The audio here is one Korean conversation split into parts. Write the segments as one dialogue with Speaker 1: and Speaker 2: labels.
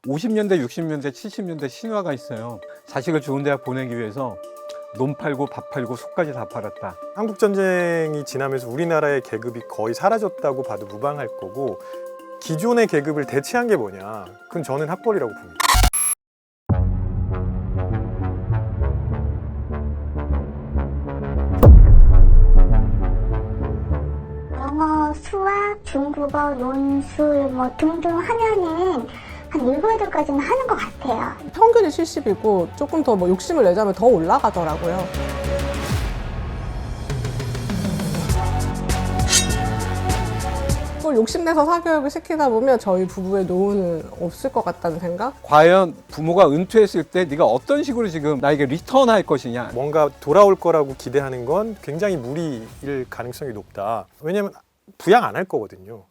Speaker 1: 50년대, 60년대, 70년대 신화가 있어요. 자식을 좋은 대학 보내기 위해서 논 팔고 밥 팔고 속까지 다 팔았다.
Speaker 2: 한국 전쟁이 지나면서 우리나라의 계급이 거의 사라졌다고 봐도 무방할 거고, 기존의 계급을 대체한 게 뭐냐? 그건 저는 학벌이라고 봅니다.
Speaker 3: 영어, 수학, 중국어, 논술 뭐 등등 하면은 한 7, 8가지는 하는 것 같아요.
Speaker 4: 평균이 70이고 조금 더 뭐 욕심을 내자면 더 올라가더라고요. 그걸 욕심내서 사교육을 시키다 보면 저희 부부의 노후는 없을 것 같다는 생각?
Speaker 1: 과연 부모가 은퇴했을 때 네가 어떤 식으로 지금 나에게 리턴할 것이냐.
Speaker 2: 뭔가 돌아올 거라고 기대하는 건 굉장히 무리일 가능성이 높다. 왜냐면 부양 안 할 거거든요.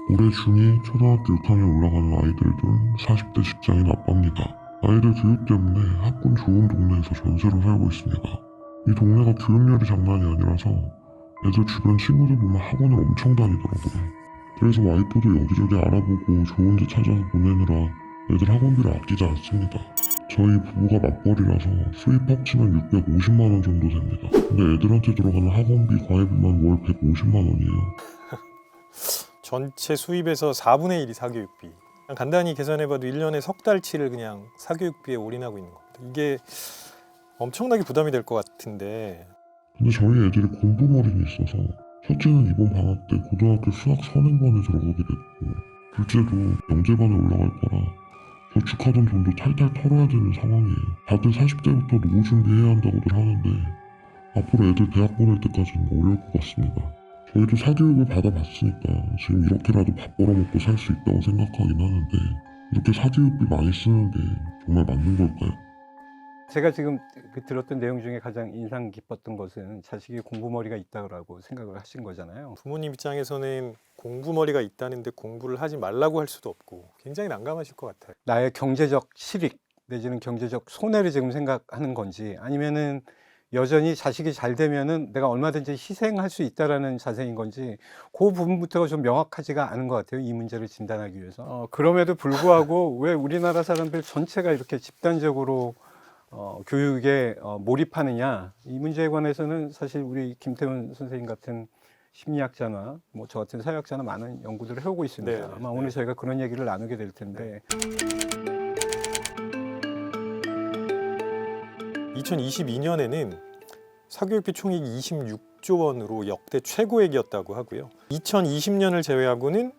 Speaker 5: 올해 중2 초등학교 6학년 올라가는 아이들 중 40대 직장인 아빠입니다. 아이들 교육 때문에 학군 좋은 동네에서 전세로 살고 있습니다. 이 동네가 교육열이 장난이 아니라서 애들 주변 친구들 보면 학원을 엄청 다니더라고요. 그래서 와이프도 여기저기 알아보고 좋은 데 찾아서 보내느라 애들 학원비를 아끼지 않습니다. 저희 부부가 맞벌이라서 수입 합치면 650만 원 정도 됩니다. 근데 애들한테 들어가는 학원비 과외비만 월 150만 원이에요.
Speaker 2: 전체 수입에서 4분의 1이 사교육비. 그냥 간단히 계산해봐도 1년에 석 달치를 그냥 사교육비에 올인하고 있는 겁니다. 이게 엄청나게 부담이 될 것 같은데,
Speaker 5: 근데 저희 애들이 공부머리는 있어서 첫째는 이번 방학 때 고등학교 수학 선행반에 들어가게 됐고, 둘째도 영재반에 올라갈 거라 저축하던 돈도 탈탈 털어야 되는 상황이에요. 다들 40대부터 노후 준비해야 한다고들 하는데 앞으로 애들 대학 보낼 때까지는 어려울 것 같습니다. 저희도 사교육을 받아봤으니까 지금 이렇게라도 밥 벌어먹고 살 수 있다고 생각하긴 하는데, 이렇게 사교육비 많이 쓰는 게 정말 맞는 걸까요?
Speaker 1: 제가 지금 들었던 내용 중에 가장 인상 깊었던 것은 자식이 공부머리가 있다고 생각을 하신 거잖아요.
Speaker 2: 부모님 입장에서는 공부머리가 있다는데 공부를 하지 말라고 할 수도 없고 굉장히 난감하실 것 같아요.
Speaker 1: 나의 경제적 실익 내지는 경제적 손해를 지금 생각하는 건지, 아니면은 여전히 자식이 잘 되면은 내가 얼마든지 희생할 수 있다라는 자세인 건지, 그 부분부터가 좀 명확하지가 않은 것 같아요. 이 문제를 진단하기 위해서. 그럼에도 불구하고 왜 우리나라 사람들 전체가 이렇게 집단적으로 교육에 몰입하느냐, 이 문제에 관해서는 사실 우리 김태훈 선생님 같은 심리학자나 뭐 저 같은 사회학자나 많은 연구들을 해오고 있습니다.
Speaker 2: 네,
Speaker 1: 아마 오늘 저희가 그런 얘기를 나누게 될 텐데.
Speaker 2: 2022년에는 사교육비 총액이 26조 원으로 역대 최고액이었다고 하고요. 2020년을 제외하고는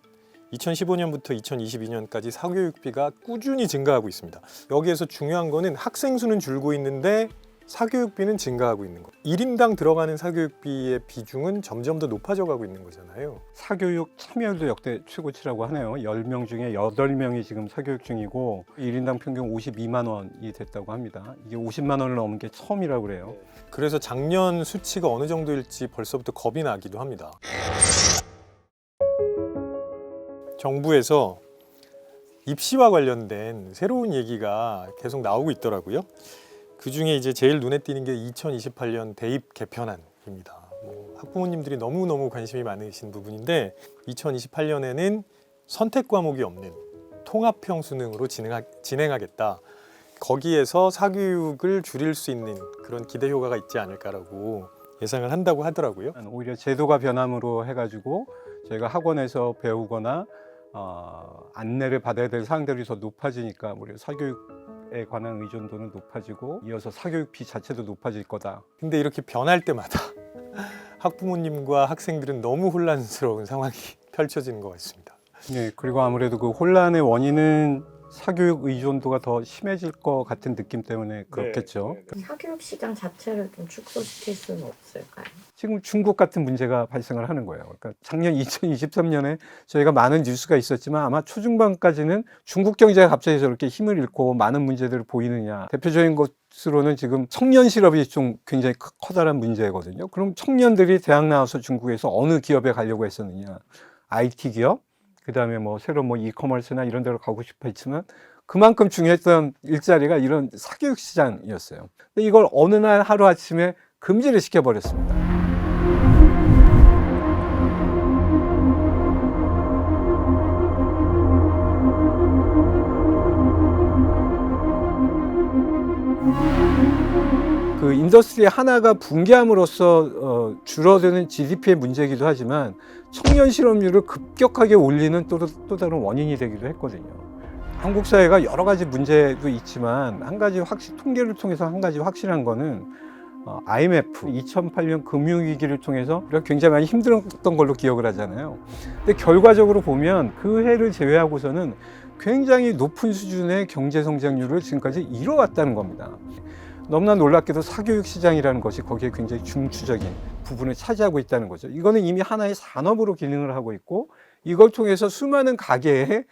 Speaker 2: 2015년부터 2022년까지 사교육비가 꾸준히 증가하고 있습니다. 여기에서 중요한 거는 학생 수는 줄고 있는데 사교육비는 증가하고 있는 거예요. 1인당 들어가는 사교육비의 비중은 점점 더 높아져 가고 있는 거잖아요.
Speaker 1: 사교육 참여율도 역대 최고치라고 하네요. 10명 중에 8명이 지금 사교육 중이고 1인당 평균 52만 원이 됐다고 합니다. 이게 50만 원을 넘은 게 처음이라고 그래요.
Speaker 2: 그래서 작년 수치가 어느 정도일지 벌써부터 겁이 나기도 합니다. 정부에서 입시와 관련된 새로운 얘기가 계속 나오고 있더라고요. 그 중에 이제 제일 눈에 띄는 게 2028년 대입 개편안입니다. 학부모님들이 너무너무 관심이 많으신 부분인데, 2028년에는 선택 과목이 없는 통합형 수능으로 진행하겠다. 거기에서 사교육을 줄일 수 있는 그런 기대 효과가 있지 않을까라고 예상을 한다고 하더라고요.
Speaker 1: 오히려 제도가 변함으로 해가지고 저희가 학원에서 배우거나 안내를 받아야 될 사항들이 더 높아지니까 우리 사교육에 관한 의존도는 높아지고 이어서 사교육비 자체도 높아질 거다.
Speaker 2: 근데 이렇게 변할 때마다 학부모님과 학생들은 너무 혼란스러운 상황이 펼쳐지는 것 같습니다.
Speaker 1: 네, 그리고 아무래도 그 혼란의 원인은 사교육 의존도가 더 심해질 것 같은 느낌 때문에 그렇겠죠.
Speaker 6: 사교육 시장 자체를 좀 축소시킬 수는 없을까요?
Speaker 1: 지금 중국 같은 문제가 발생을 하는 거예요. 그러니까 작년 2023년에 저희가 많은 뉴스가 있었지만 아마 초중반까지는 중국 경제가 갑자기 저렇게 힘을 잃고 많은 문제들을 보이느냐. 대표적인 것으로는 지금 청년 실업이 좀 굉장히 커다란 문제거든요. 그럼 청년들이 대학 나와서 중국에서 어느 기업에 가려고 했었느냐. IT 기업, 그 다음에 뭐 새로 뭐 이커머스나 이런 데로 가고 싶어 했지만 그만큼 중요했던 일자리가 이런 사교육 시장이었어요. 근데 이걸 어느 날 하루아침에 금지를 시켜버렸습니다. 그 인더스트리 하나가 붕괴함으로써 줄어드는 GDP의 문제이기도 하지만 청년 실업률을 급격하게 올리는 또 다른 원인이 되기도 했거든요. 한국 사회가 여러 가지 문제도 있지만 한 가지 통계를 통해서 한 가지 확실한 거는 IMF 2008년 금융위기를 통해서 우리가 굉장히 많이 힘들었던 걸로 기억을 하잖아요. 근데 결과적으로 보면 그 해를 제외하고서는 굉장히 높은 수준의 경제 성장률을 지금까지 이뤄왔다는 겁니다. 너무나 놀랍게도 사교육 시장이라는 것이 거기에 굉장히 중추적인 부분을 차지하고 있다는 거죠. 이거는 이미 하나의 산업으로 기능을 하고 있고 이걸 통해서 수많은 가게의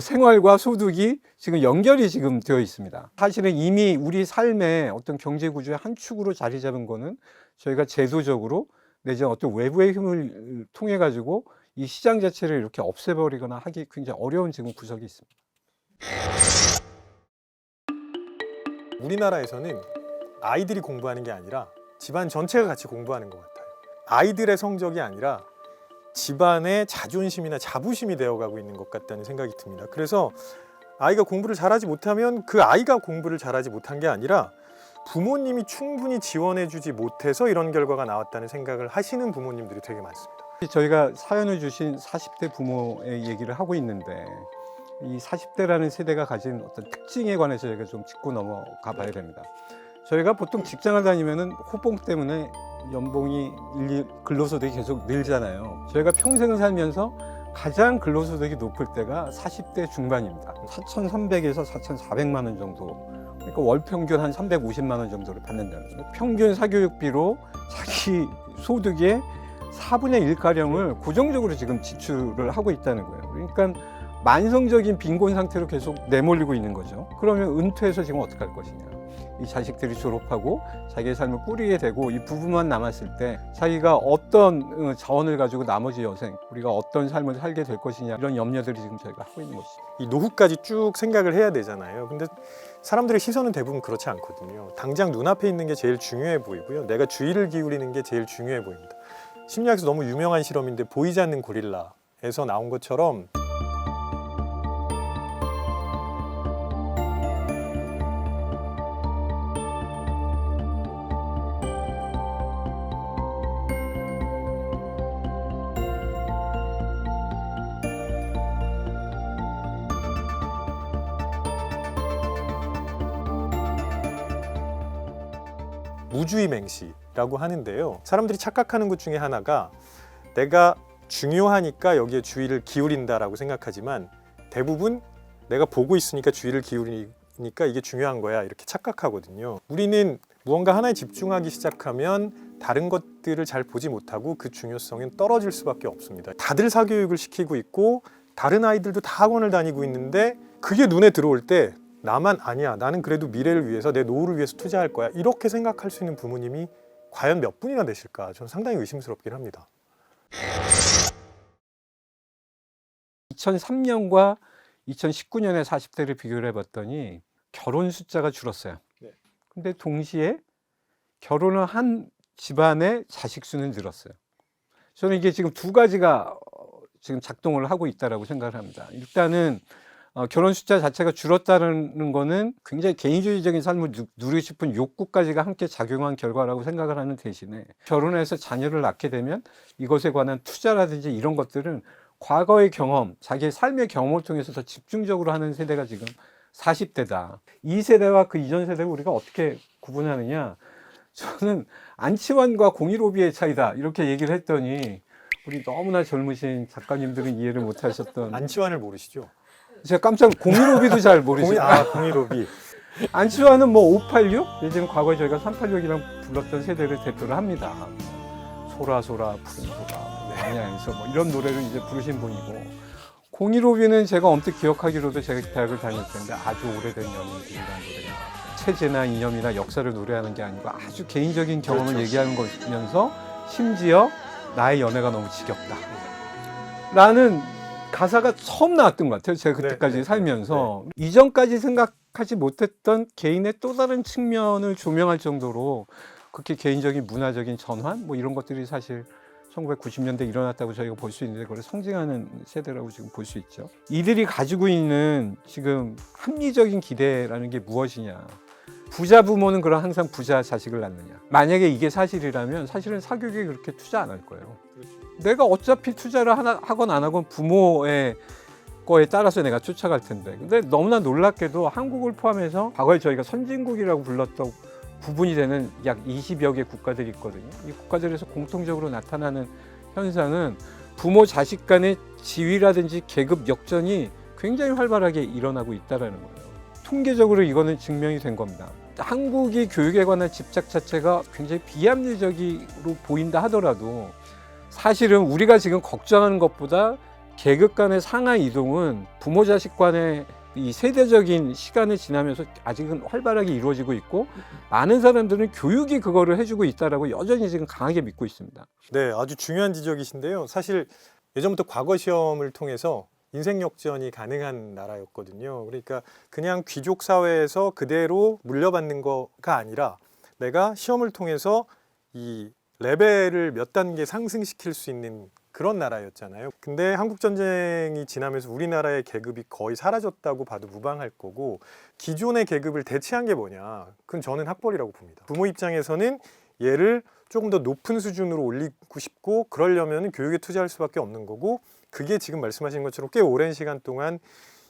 Speaker 1: 생활과 소득이 지금 연결이 지금 되어 있습니다. 사실은 이미 우리 삶의 어떤 경제 구조의 한 축으로 자리 잡은 거는 저희가 제도적으로 내지는 어떤 외부의 힘을 통해 가지고 이 시장 자체를 이렇게 없애버리거나 하기 굉장히 어려운 지금 구석이 있습니다.
Speaker 2: 우리나라에서는 아이들이 공부하는 게 아니라 집안 전체가 같이 공부하는 것 같아요. 아이들의 성적이 아니라 집안의 자존심이나 자부심이 되어가고 있는 것 같다는 생각이 듭니다. 그래서 아이가 공부를 잘하지 못하면 그 아이가 공부를 잘하지 못한 게 아니라 부모님이 충분히 지원해주지 못해서 이런 결과가 나왔다는 생각을 하시는 부모님들이 되게 많습니다.
Speaker 1: 저희가 사연을 주신 40대 부모의 얘기를 하고 있는데 이 40대라는 세대가 가진 어떤 특징에 관해서 저희가 좀 짚고 넘어가 봐야 됩니다. 저희가 보통 직장을 다니면은 호봉 때문에 연봉이 근로소득이 계속 늘잖아요. 저희가 평생을 살면서 가장 근로소득이 높을 때가 40대 중반입니다. 4,300에서 4,400만 원 정도. 그러니까 월 평균 한 350만 원 정도를 받는다는 거예요. 평균 사교육비로 자기 소득의 4분의 1가량을 고정적으로 지금 지출을 하고 있다는 거예요. 그러니까 만성적인 빈곤 상태로 계속 내몰리고 있는 거죠. 그러면 은퇴해서 지금 어떻게 할 것이냐. 이 자식들이 졸업하고 자기의 삶을 꾸리게 되고 이 부부만 남았을 때 자기가 어떤 자원을 가지고 나머지 여생 우리가 어떤 삶을 살게 될 것이냐 이런 염려들이 지금 저희가 하고 있는 것이죠.
Speaker 2: 이 노후까지 쭉 생각을 해야 되잖아요. 근데 사람들의 시선은 대부분 그렇지 않거든요. 당장 눈앞에 있는 게 제일 중요해 보이고요. 내가 주의를 기울이는 게 제일 중요해 보입니다. 심리학에서 너무 유명한 실험인데 보이지 않는 고릴라에서 나온 것처럼 무주의맹시라고 하는데요. 사람들이 착각하는 것 중에 하나가 내가 중요하니까 여기에 주의를 기울인다라고 생각하지만 대부분 내가 보고 있으니까 주의를 기울이니까 이게 중요한 거야 이렇게 착각하거든요. 우리는 무언가 하나에 집중하기 시작하면 다른 것들을 잘 보지 못하고 그 중요성은 떨어질 수밖에 없습니다. 다들 사교육을 시키고 있고 다른 아이들도 다 학원을 다니고 있는데 그게 눈에 들어올 때 나만 아니야. 나는 그래도 미래를 위해서 내 노후를 위해서 투자할 거야. 이렇게 생각할 수 있는 부모님이 과연 몇 분이나 되실까? 저는 상당히 의심스럽긴 합니다.
Speaker 1: 2003년과 2019년의 40대를 비교를 해봤더니 결혼 숫자가 줄었어요.
Speaker 2: 네.
Speaker 1: 근데 동시에 결혼을 한 집안의 자식 수는 늘었어요. 저는 이게 지금 두 가지가 지금 작동을 하고 있다고 생각을 합니다. 일단은 결혼 숫자 자체가 줄었다는 거는 굉장히 개인주의적인 삶을 누리고 싶은 욕구까지가 함께 작용한 결과라고 생각을 하는 대신에 결혼해서 자녀를 낳게 되면 이것에 관한 투자라든지 이런 것들은 과거의 경험, 자기의 삶의 경험을 통해서 더 집중적으로 하는 세대가 지금 40대다. 이 세대와 그 이전 세대를 우리가 어떻게 구분하느냐. 저는 안치환과 015B의 차이다 이렇게 얘기를 했더니 우리 너무나 젊으신 작가님들은 이해를 못하셨던.
Speaker 2: 안치환을 모르시죠?
Speaker 1: 제가 깜짝 015B도 잘 모르시죠.
Speaker 2: 015B.
Speaker 1: 안치환은 뭐 586? 예전에 과거에 저희가 386이랑 불렀던 세대를 대표를 합니다. 소라 소라 푸른 소라 양양에서 뭐 이런 노래를 이제 부르신 분이고 015B는 제가 언뜻 기억하기로도 제가 대학을 다닐 때인데 아주 오래된 연인들이라는 노래가 나왔어요. 체제나 이념이나 역사를 노래하는 게 아니고 아주 개인적인 경험을
Speaker 2: 그렇죠.
Speaker 1: 얘기하는 거면서 심지어 나의 연애가 너무 지겹다 라는 가사가 처음 나왔던 것 같아요. 제가 그때까지
Speaker 2: 네, 네,
Speaker 1: 살면서 이전까지 생각하지 못했던 개인의 또 다른 측면을 조명할 정도로 그렇게 개인적인 문화적인 전환 뭐 이런 것들이 사실 1990년대 일어났다고 저희가 볼 수 있는데 그걸 상징하는 세대라고 지금 볼 수 있죠. 이들이 가지고 있는 지금 합리적인 기대라는 게 무엇이냐. 부자 부모는 그럼 항상 부자 자식을 낳느냐. 만약에 이게 사실이라면 사실은 사교육에 그렇게 투자 안 할 거예요. 내가 어차피 투자를 하건 안 하건 부모의 거에 따라서 내가 쫓아갈 텐데. 근데 너무나 놀랍게도 한국을 포함해서 과거에 저희가 선진국이라고 불렀던 구분이 되는 약 20여 개 국가들이 있거든요. 이 국가들에서 공통적으로 나타나는 현상은 부모 자식 간의 지위라든지 계급 역전이 굉장히 활발하게 일어나고 있다는 거예요. 통계적으로 이거는 증명이 된 겁니다. 한국이 교육에 관한 집착 자체가 굉장히 비합리적으로 보인다 하더라도 사실은 우리가 지금 걱정하는 것보다 계급 간의 상하 이동은 부모 자식 간의 이 세대적인 시간을 지나면서 아직은 활발하게 이루어지고 있고 많은 사람들은 교육이 그거를 해주고 있다라고 여전히 지금 강하게 믿고 있습니다.
Speaker 2: 네, 아주 중요한 지적이신데요. 사실 예전부터 과거 시험을 통해서 인생 역전이 가능한 나라였거든요. 그러니까 그냥 귀족 사회에서 그대로 물려받는 거가 아니라 내가 시험을 통해서 이 레벨을 몇 단계 상승시킬 수 있는 그런 나라였잖아요. 근데 한국전쟁이 지나면서 우리나라의 계급이 거의 사라졌다고 봐도 무방할 거고 기존의 계급을 대체한 게 뭐냐? 그건 저는 학벌이라고 봅니다. 부모 입장에서는 얘를 조금 더 높은 수준으로 올리고 싶고 그러려면 교육에 투자할 수밖에 없는 거고 그게 지금 말씀하신 것처럼 꽤 오랜 시간 동안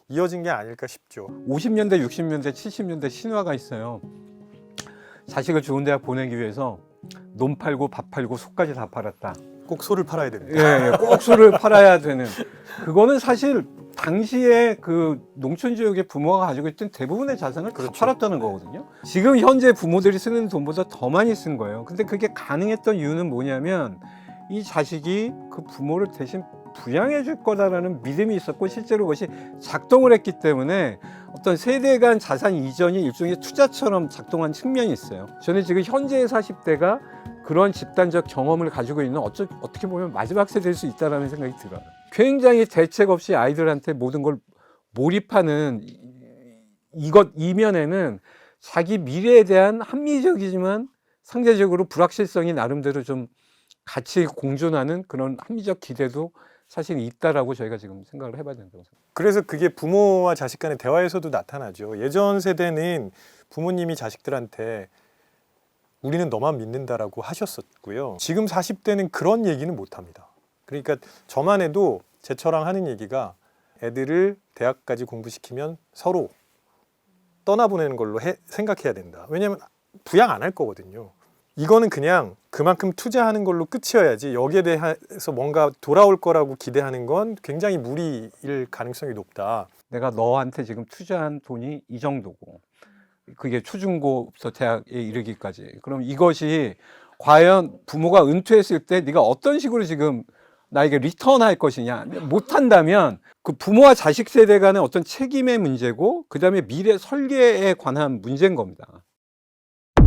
Speaker 2: 이어진 게 아닐까 싶죠.
Speaker 1: 50년대, 60년대, 70년대 신화가 있어요. 자식을 좋은 대학 보내기 위해서 논 팔고 밥 팔고 소까지 다 팔았다.
Speaker 2: 꼭 소를 팔아야 됩니다.
Speaker 1: 예, 꼭 소를 팔아야 되는. 그거는 사실 당시에 그 농촌 지역의 부모가 가지고 있던 대부분의 자산을 다 팔았다는 거거든요. 지금 현재 부모들이 쓰는 돈보다 더 많이 쓴 거예요. 근데 그게 가능했던 이유는 뭐냐면 이 자식이 그 부모를 대신 부양해 줄 거다라는 믿음이 있었고 실제로 그것이 작동을 했기 때문에 어떤 세대 간 자산 이전이 일종의 투자처럼 작동한 측면이 있어요. 저는 지금 현재의 40대가 그런 집단적 경험을 가지고 있는 어떻게 보면 마지막 세대일 수 있다는 생각이 들어요. 굉장히 대책 없이 아이들한테 모든 걸 몰입하는 이것 이면에는 자기 미래에 대한 합리적이지만 상대적으로 불확실성이 나름대로 좀 같이 공존하는 그런 합리적 기대도 사실 있다라고 저희가 지금 생각을 해봐야 된다고 생각합니다.
Speaker 2: 그래서 그게 부모와 자식 간의 대화에서도 나타나죠. 예전 세대는 부모님이 자식들한테 우리는 너만 믿는다라고 하셨었고요. 지금 40대는 그런 얘기는 못합니다. 그러니까 저만 해도 제처랑 하는 얘기가 애들을 대학까지 공부시키면 서로 떠나보내는 걸로 생각해야 된다. 왜냐하면 부양 안 할 거거든요. 이거는 그냥 그만큼 투자하는 걸로 끝이어야지 여기에 대해서 뭔가 돌아올 거라고 기대하는 건 굉장히 무리일 가능성이 높다.
Speaker 1: 내가 너한테 지금 투자한 돈이 이 정도고 그게 초중고부터 대학에 이르기까지. 그럼 이것이 과연 부모가 은퇴했을 때 네가 어떤 식으로 지금 나에게 리턴할 것이냐. 못한다면 그 부모와 자식 세대 간의 어떤 책임의 문제고 그다음에 미래 설계에 관한 문제인 겁니다.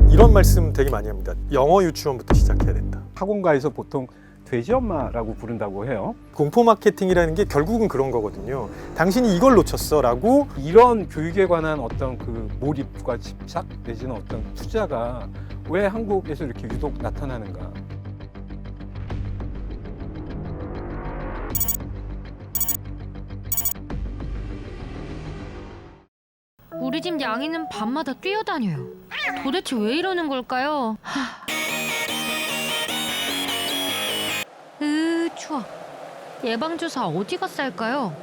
Speaker 2: 이런 말씀 되게 많이 합니다. 영어 유치원부터 시작해야 된다.
Speaker 1: 학원가에서 보통 돼지 엄마라고 부른다고 해요.
Speaker 2: 공포 마케팅이라는 게 결국은 그런 거거든요. 당신이 이걸 놓쳤어라고.
Speaker 1: 이런 교육에 관한 어떤 그 몰입과 집착 내지는 어떤 투자가 왜 한국에서 이렇게 유독 나타나는가.
Speaker 7: 우리 집 양이는 밤마다 뛰어다녀요. 도대체 왜 이러는 걸까요? 추워. 예방주사 어디가 쌀까요?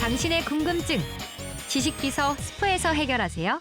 Speaker 7: 당신의 궁금증 지식비서 스포에서 해결하세요.